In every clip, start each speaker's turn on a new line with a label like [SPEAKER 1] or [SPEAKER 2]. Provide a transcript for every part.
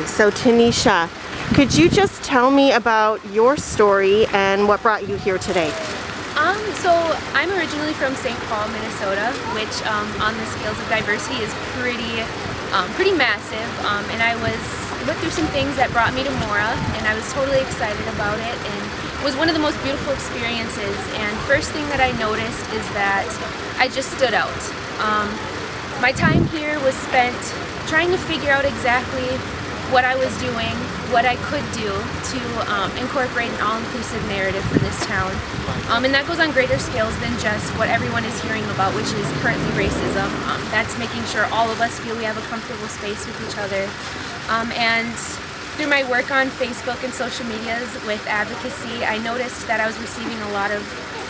[SPEAKER 1] So Tanisha, could you just tell me about your story and what brought you here today?
[SPEAKER 2] So I'm originally from St. Paul, Minnesota, which on the scales of diversity is pretty massive. And I went through some things that brought me to Mora, and I was totally excited about it, and it was one of the most beautiful experiences. And first thing that I noticed is that I just stood out. My time here was spent trying to figure out exactly what I was doing, what I could do to incorporate an all-inclusive narrative for this town. And that goes on greater scales than just what everyone is hearing about, which is currently racism. That's making sure all of us feel we have a comfortable space with each other. And through my work on Facebook and social medias with advocacy, I noticed that I was receiving a lot of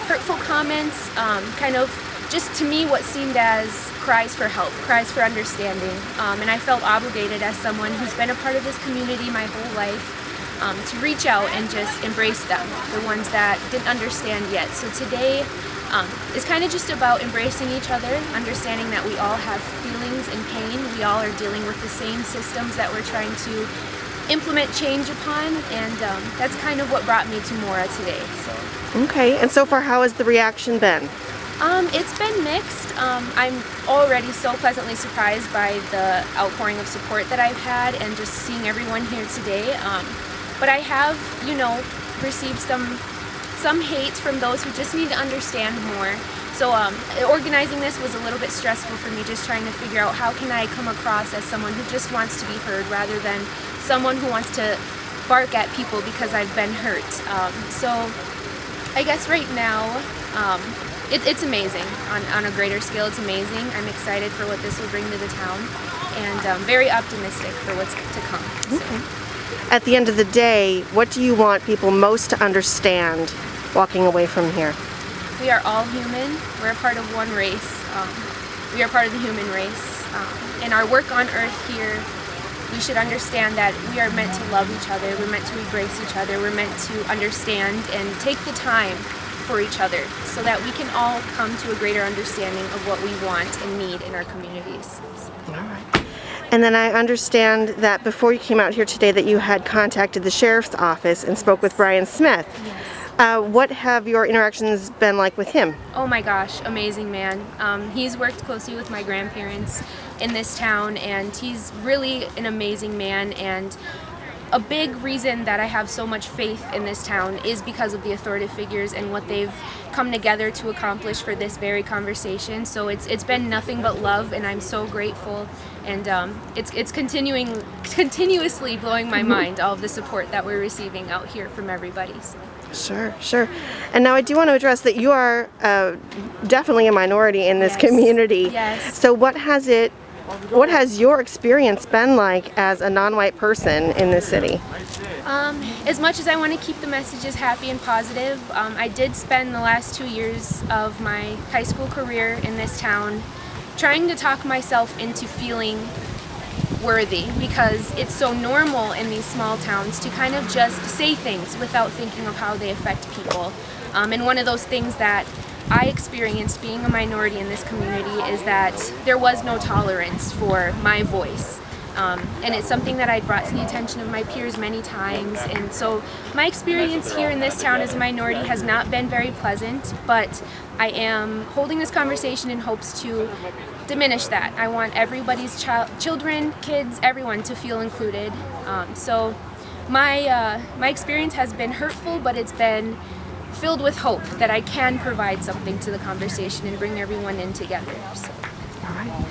[SPEAKER 2] hurtful comments, kind of just to me what seemed as cries for help, cries for understanding. And I felt obligated as someone who's been a part of this community my whole life to reach out and just embrace them, the ones that didn't understand yet. So today is kind of just about embracing each other, understanding that we all have feelings and pain. We all are dealing with the same systems that we're trying to implement change upon, and that's kind of what brought me to Mora today. So.
[SPEAKER 1] Okay, and so far how has the reaction been?
[SPEAKER 2] It's been mixed. I'm already so pleasantly surprised by the outpouring of support that I've had and just seeing everyone here today. But I have, received some hate from those who just need to understand more. So organizing this was a little bit stressful for me, just trying to figure out how can I come across as someone who just wants to be heard rather than someone who wants to bark at people because I've been hurt. So I guess right now, it's amazing. On a greater scale, it's amazing. I'm excited for what this will bring to the town, and very optimistic for what's to come. So.
[SPEAKER 1] Okay. At the end of the day, what do you want people most to understand walking away from here?
[SPEAKER 2] We are all human. We're a part of one race. We are part of the human race. In our work on Earth here, we should understand that we are meant to love each other. We're meant to embrace each other. We're meant to understand and take the time for each other so that we can all come to a greater understanding of what we want and need in our communities.
[SPEAKER 1] All right. And then I understand that before you came out here today that you had contacted the sheriff's office and spoke with Brian Smith.
[SPEAKER 2] Yes.
[SPEAKER 1] What have your interactions been like with him?
[SPEAKER 2] Oh my gosh, amazing man. He's worked closely with my grandparents in this town, and he's really an amazing man. And a big reason that I have so much faith in this town is because of the authoritative figures and what they've come together to accomplish for this very conversation. So it's been nothing but love, and I'm so grateful. And it's continuously blowing my mind, all of the support that we're receiving out here from everybody. So.
[SPEAKER 1] Sure. And now I do want to address that you are definitely a minority in this community.
[SPEAKER 2] Yes.
[SPEAKER 1] So what has your experience been like as a non-white person in this city?
[SPEAKER 2] As much as I want to keep the messages happy and positive, I did spend the last 2 years of my high school career in this town trying to talk myself into feeling worthy, because it's so normal in these small towns to kind of just say things without thinking of how they affect people. And one of those things that I experienced being a minority in this community is that there was no tolerance for my voice. And it's something that I brought to the attention of my peers many times. And so my experience here in this town as a minority has not been very pleasant, but I am holding this conversation in hopes to diminish that. I want everybody's children, kids, everyone to feel included. So my experience has been hurtful, but it's been filled with hope that I can provide something to the conversation and bring everyone in together. So.
[SPEAKER 1] All right.